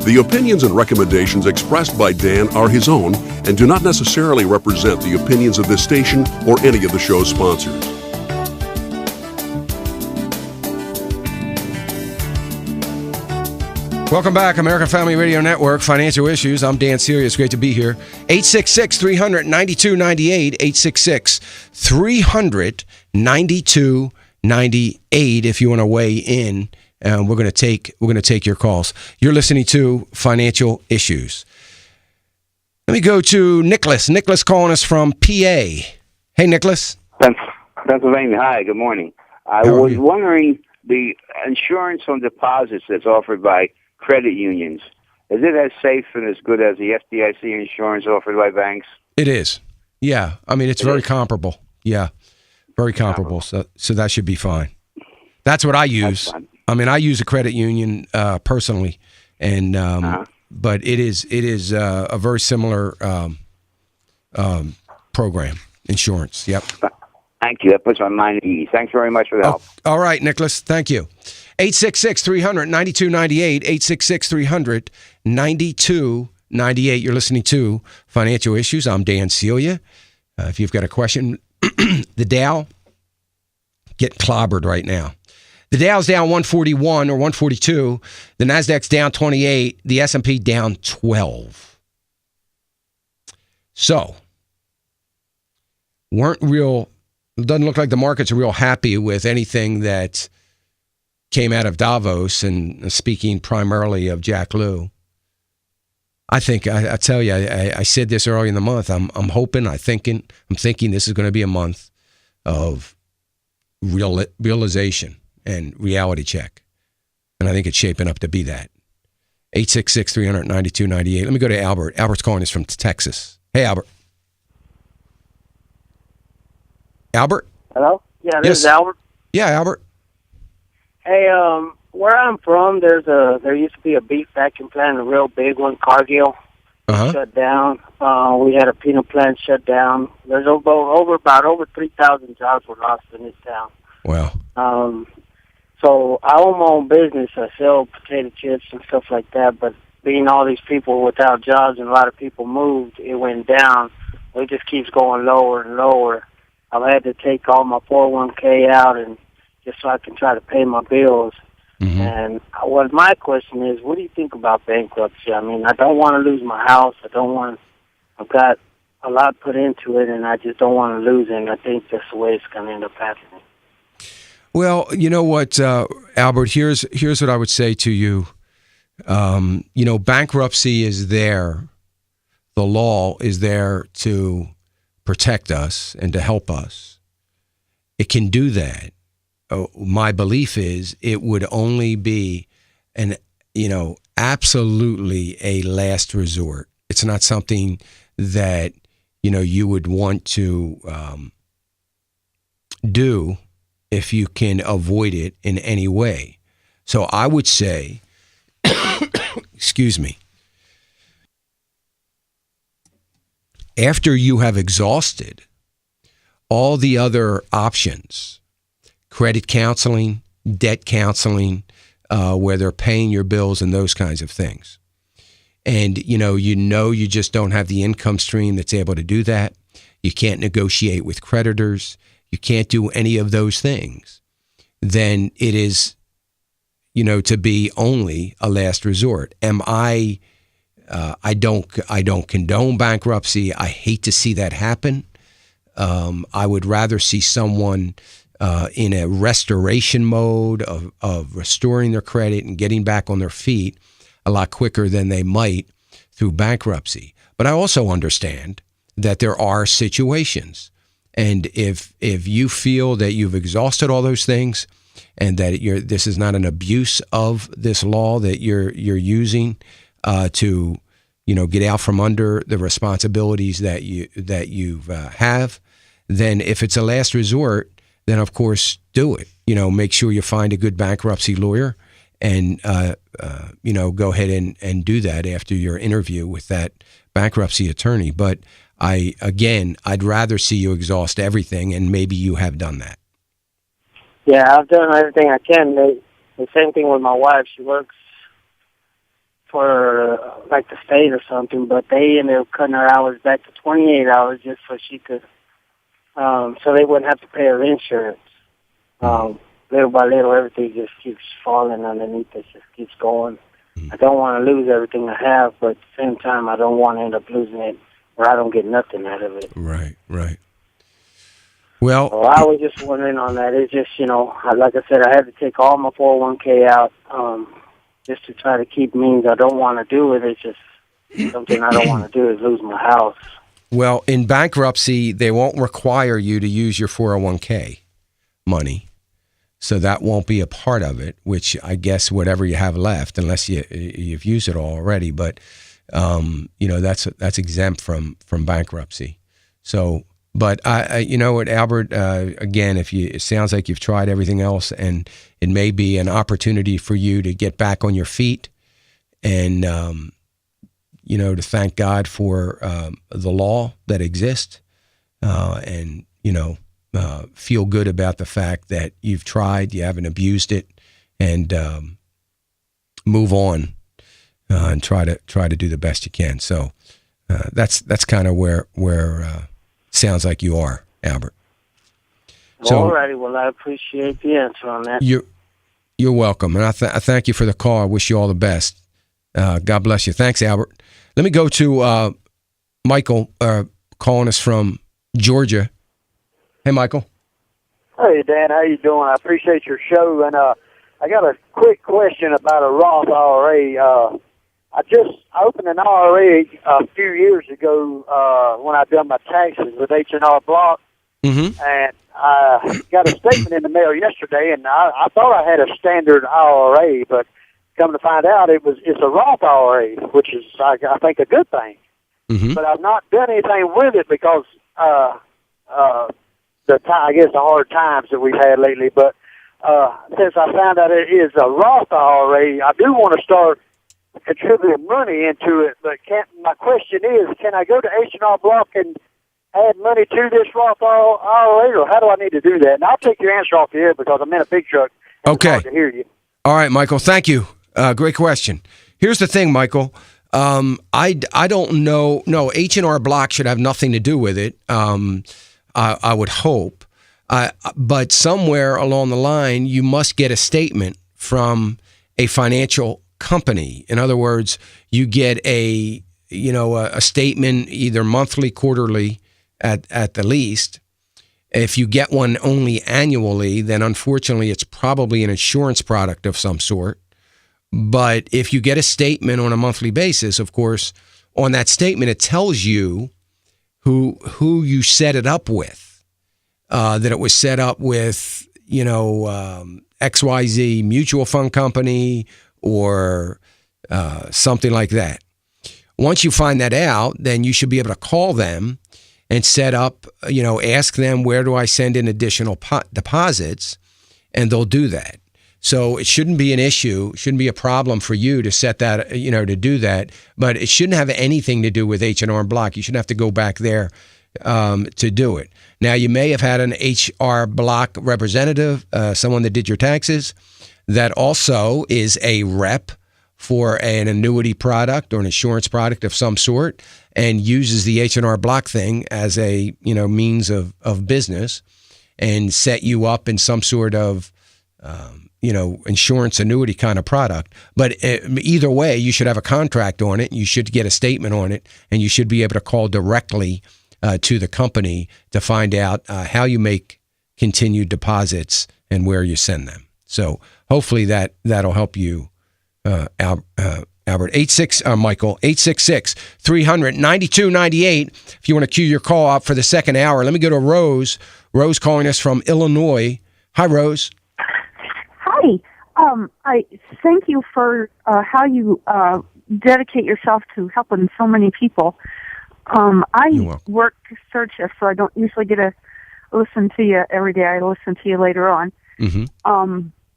The opinions and recommendations expressed by Dan are his own and do not necessarily represent the opinions of this station or any of the show's sponsors. Welcome back, American Family Radio Network, Financial Issues. I'm Dan Celia. It's great to be here. 866-300-9298, 866-300-9298 if you want to weigh in. We're going to take your calls. You're listening to Financial Issues. Let me go to Nicholas. Nicholas calling us from PA. Hey, Nicholas. Pennsylvania. Hi, good morning. I was wondering, the insurance on deposits that's offered by credit unions, is it as safe and as good as the FDIC insurance offered by banks? It is. Yeah. I mean, it's very comparable. Yeah. Very comparable. So that should be fine. That's what I use. I mean, I use a credit union personally, and but it is a very similar program, insurance. Yep. Thank you. That puts my mind at ease. Thanks very much for the help. All right, Nicholas. Thank you. 866-300-9298, 866-300-9298. You're listening to Financial Issues. I'm Dan Celia. If you've got a question, the Dow, get clobbered right now. The Dow's down 141 or 142. The Nasdaq's down 28. The S&P down 12. So, it doesn't look like the markets are real happy with anything that came out of Davos, and speaking primarily of Jack Lew. I think, I tell you, I said this early in the month, I'm thinking this is going to be a month of realization and reality check. And I think it's shaping up to be that. 866-300-9298. Let me go to Albert. Albert's calling us from Texas. Hey, Albert. Albert? Hello? Yeah, this is Albert. Yeah, Albert. Hey, where I'm from, there used to be a beef vacuum plant, a real big one, Cargill, shut down. We had a peanut plant shut down. There's over 3,000 jobs were lost in this town. Wow. So I own my own business. I sell potato chips and stuff like that, but being all these people without jobs and a lot of people moved, it went down. It just keeps going lower and lower. I've had to take all my 401k out and just so I can try to pay my bills. Mm-hmm. And what my question is, what do you think about bankruptcy? I mean, I don't want to lose my house. I've got a lot put into it, and I just don't want to lose it, and I think that's the way it's going to end up happening. Well, you know what, Albert, here's what I would say to you. Bankruptcy is there. The law is there to protect us and to help us. It can do that. My belief is it would only be absolutely a last resort. It's not something that, you would want to do if you can avoid it in any way. So I would say, excuse me, after you have exhausted all the other options, credit counseling, debt counseling, where they're paying your bills and those kinds of things. And, you just don't have the income stream that's able to do that. You can't negotiate with creditors. You can't do any of those things. Then it is, to be only a last resort. I don't condone bankruptcy. I hate to see that happen. I would rather see someone in a restoration mode of restoring their credit and getting back on their feet a lot quicker than they might through bankruptcy. But I also understand that there are situations. And if you feel that you've exhausted all those things and that this is not an abuse of this law that you're using to get out from under the responsibilities that you have, then if it's a last resort, then of course do it. Make sure you find a good bankruptcy lawyer and go ahead and do that after your interview with that bankruptcy attorney. But I'd rather see you exhaust everything, and maybe you have done that. Yeah, I've done everything I can. The same thing with my wife. She works for like the state or something, but they ended up cutting her hours back to 28 hours just so she could, so they wouldn't have to pay her insurance. Little by little, everything just keeps falling underneath us, just keeps going. I don't want to lose everything I have, but at the same time, I don't want to end up losing it where I don't get nothing out of it. Right. Well, so I was just wondering on that. It's just, like I said, I had to take all my 401k out just to try to keep means. I don't want to do it. It's just something I don't want to do is lose my house. Well, in bankruptcy, they won't require you to use your 401k money. So that won't be a part of it, which I guess whatever you have left, unless you've used it all already. But, that's exempt from bankruptcy. So, but you know what, Albert, again, it sounds like you've tried everything else, and it may be an opportunity for you to get back on your feet and, to thank God for the law that exists and, feel good about the fact that you've tried, you haven't abused it, and move on and try to do the best you can. So that's kind of where sounds like you are, Albert. So, all righty. Well, I appreciate the answer on that. You're welcome, and I thank you for the call. I wish you all the best. God bless you. Thanks, Albert. Let me go to Michael calling us from Georgia. Hey, Michael. Hey, Dan. How you doing? I appreciate your show. And I got a quick question about a Roth IRA. I just opened an IRA a few years ago when I done my taxes with H&R Block. Mm-hmm. And I got a statement in the mail yesterday, and I thought I had a standard IRA, but come to find out it's a Roth IRA, which is, I think, a good thing. Mm-hmm. But I've not done anything with it because the hard times that we've had lately. But since I found out it is a Roth IRA, I do want to start contributing money into it. But my question is, can I go to H&R Block and add money to this Roth IRA, or how do I need to do that? And I'll take your answer off the air because I'm in a big truck. Okay. It's hard to hear you. All right, Michael. Thank you. Great question. Here's the thing, Michael. I don't know. No, H&R Block should have nothing to do with it. I would hope. But somewhere along the line, you must get a statement from a financial company. In other words, you get a statement either monthly, quarterly, at the least. If you get one only annually, then unfortunately it's probably an insurance product of some sort. But if you get a statement on a monthly basis, of course, on that statement it tells you who you set it up with. That it was set up with, XYZ mutual fund company or something like that. Once you find that out, then you should be able to call them and set up, ask them, where do I send in additional deposits? And they'll do that. So it shouldn't be an issue, shouldn't be a problem for you to set that, to do that. But it shouldn't have anything to do with H&R Block. You shouldn't have to go back there to do it. Now, you may have had an H&R Block representative, someone that did your taxes, that also is a rep for an annuity product or an insurance product of some sort and uses the H&R Block thing as a, means of business and set you up in some sort of, insurance annuity kind of product. But either way, you should have a contract on it. You should get a statement on it, and you should be able to call directly to the company to find out how you make continued deposits and where you send them. So hopefully that'll help you, Albert. Michael, 866-300-9298. If you want to queue your call out for the second hour, let me go to Rose. Rose calling us from Illinois. Hi, Rose. Hi. I thank you for how you dedicate yourself to helping so many people. I work third shift, so I don't usually get to listen to you every day. I listen to you later on. Mm-hmm.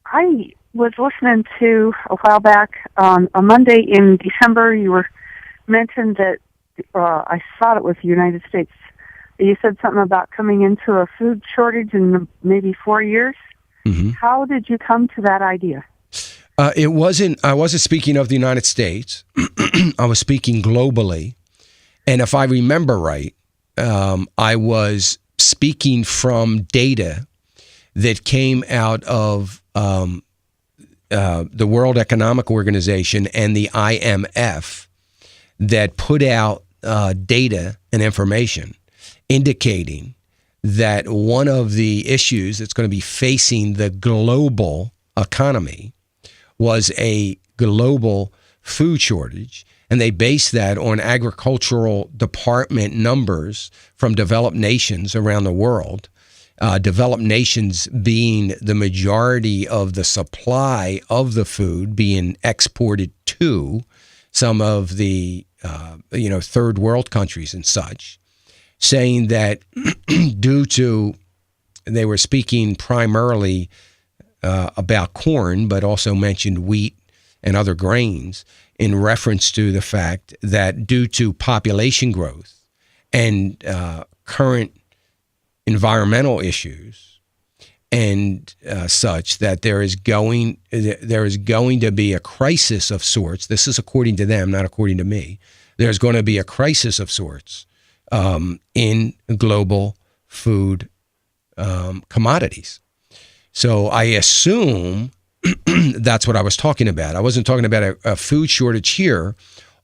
I was listening to a while back on a Monday in December. You were mentioned that I thought it was the United States. You said something about coming into a food shortage in maybe 4 years. Mm-hmm. How did you come to that idea? I wasn't speaking of the United States. I was speaking globally. And if I remember right, I was speaking from data that came out of the World Economic Organization and the IMF that put out data and information indicating that one of the issues that's going to be facing the global economy was a global food shortage. And they based that on agricultural department numbers from developed nations around the world. Developed nations being the majority of the supply of the food being exported to some of the third world countries and such, saying that due to, they were speaking primarily about corn, but also mentioned wheat and other grains in reference to the fact that due to population growth and current environmental issues and such, that there is going to be a crisis of sorts. This is according to them, not according to me. There's going to be a crisis of sorts in global food commodities. So I assume that's what I was talking about. I wasn't talking about a food shortage here,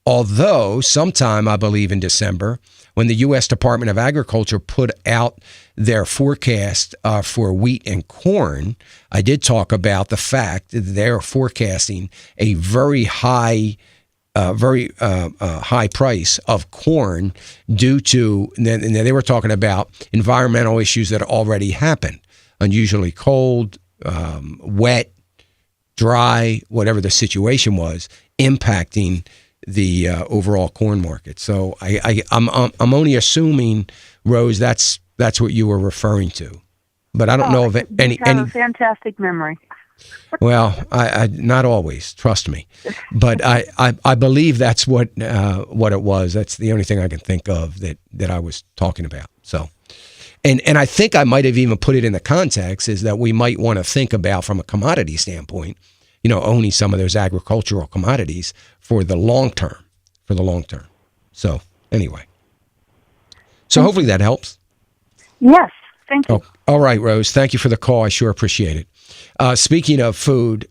although sometime, I believe in December, when the U.S. Department of Agriculture put out their forecast for wheat and corn, I did talk about the fact that they're forecasting a very high price of corn due to, and they were talking about environmental issues that already happened, unusually cold, wet, dry, whatever the situation was, impacting the overall corn market. So I'm only assuming, Rose, that's what you were referring to, but I don't know of any. You have a fantastic memory. Well, I not always, trust me, but I believe that's what it was. That's the only thing I can think of that I was talking about. So, and I think I might have even put it in the context is that we might want to think about, from a commodity standpoint, owning some of those agricultural commodities for the long term. So anyway, hopefully that helps. Yes, thank you. Oh, all right, Rose. Thank you for the call. I sure appreciate it. Speaking of food,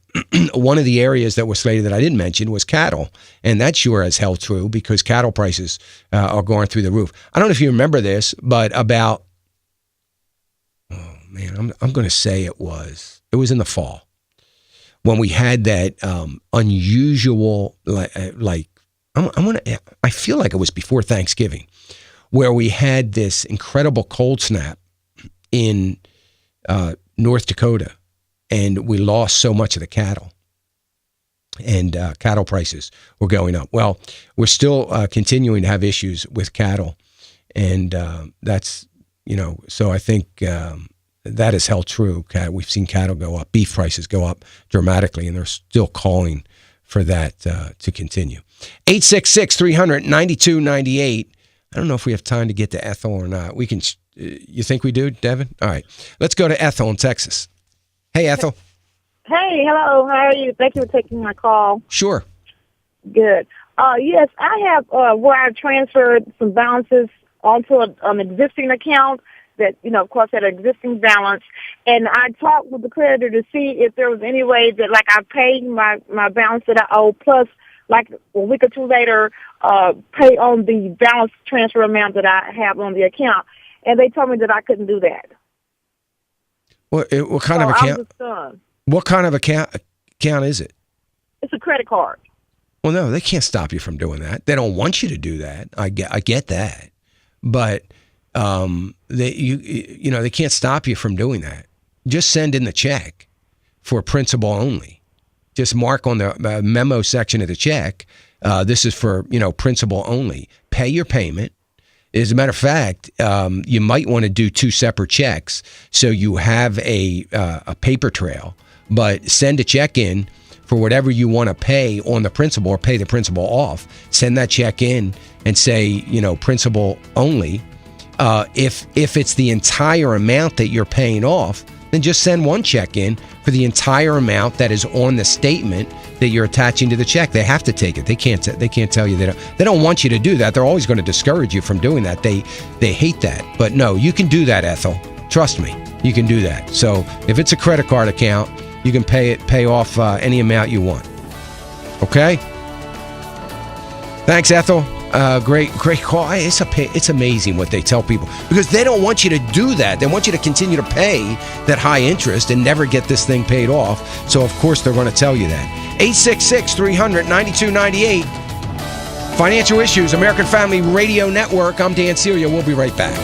one of the areas that was slated that I didn't mention was cattle, and that sure has held true because cattle prices are going through the roof. I don't know if you remember this, but I'm going to say it was in the fall when we had that unusual, I feel like it was before Thanksgiving, where we had this incredible cold snap in North Dakota, and we lost so much of the cattle, and cattle prices were going up. Well, we're still continuing to have issues with cattle, and that's, so I think that has held true. We've seen cattle go up, beef prices go up dramatically, and they're still calling for that to continue. 866-300-9298. I don't know if we have time to get to Ethel or not. We can. You think we do, Devin? All right. Let's go to Ethel in Texas. Hey, Ethel. Hey, hello. How are you? Thank you for taking my call. Sure. Good. Yes, I have where I transferred some balances onto an existing account that, of course, had an existing balance. And I talked with the creditor to see if there was any way that, I paid my balance that I owe, plus, a week or two later, pay on the balance transfer amount that I have on the account. And they told me that I couldn't do that. What kind of account? What kind of account is it? It's a credit card. Well, no, they can't stop you from doing that. They don't want you to do that. I get that, but they can't stop you from doing that. Just send in the check for principal only. Just mark on the memo section of the check. This is for principal only. Pay your payment. As a matter of fact, you might want to do two separate checks so you have a paper trail, but send a check in for whatever you want to pay on the principal or pay the principal off. Send that check in and say, principal only. If it's the entire amount that you're paying off, then just send one check in for the entire amount that is on the statement that you're attaching to the check. They have to take it. They can't tell you they don't want you to do that. They're always going to discourage you from doing that. They hate that. But no, you can do that, Ethel. Trust me, you can do that. So if it's a credit card account, you can pay off any amount you want. Okay? Thanks, Ethel. Great call. It's amazing what they tell people, because they don't want you to do that. They want you to continue to pay that high interest and never get this thing paid off. So, of course, they're going to tell you that. 866-300-9298. Financial Issues, American Family Radio Network. I'm Dan Celia. We'll be right back.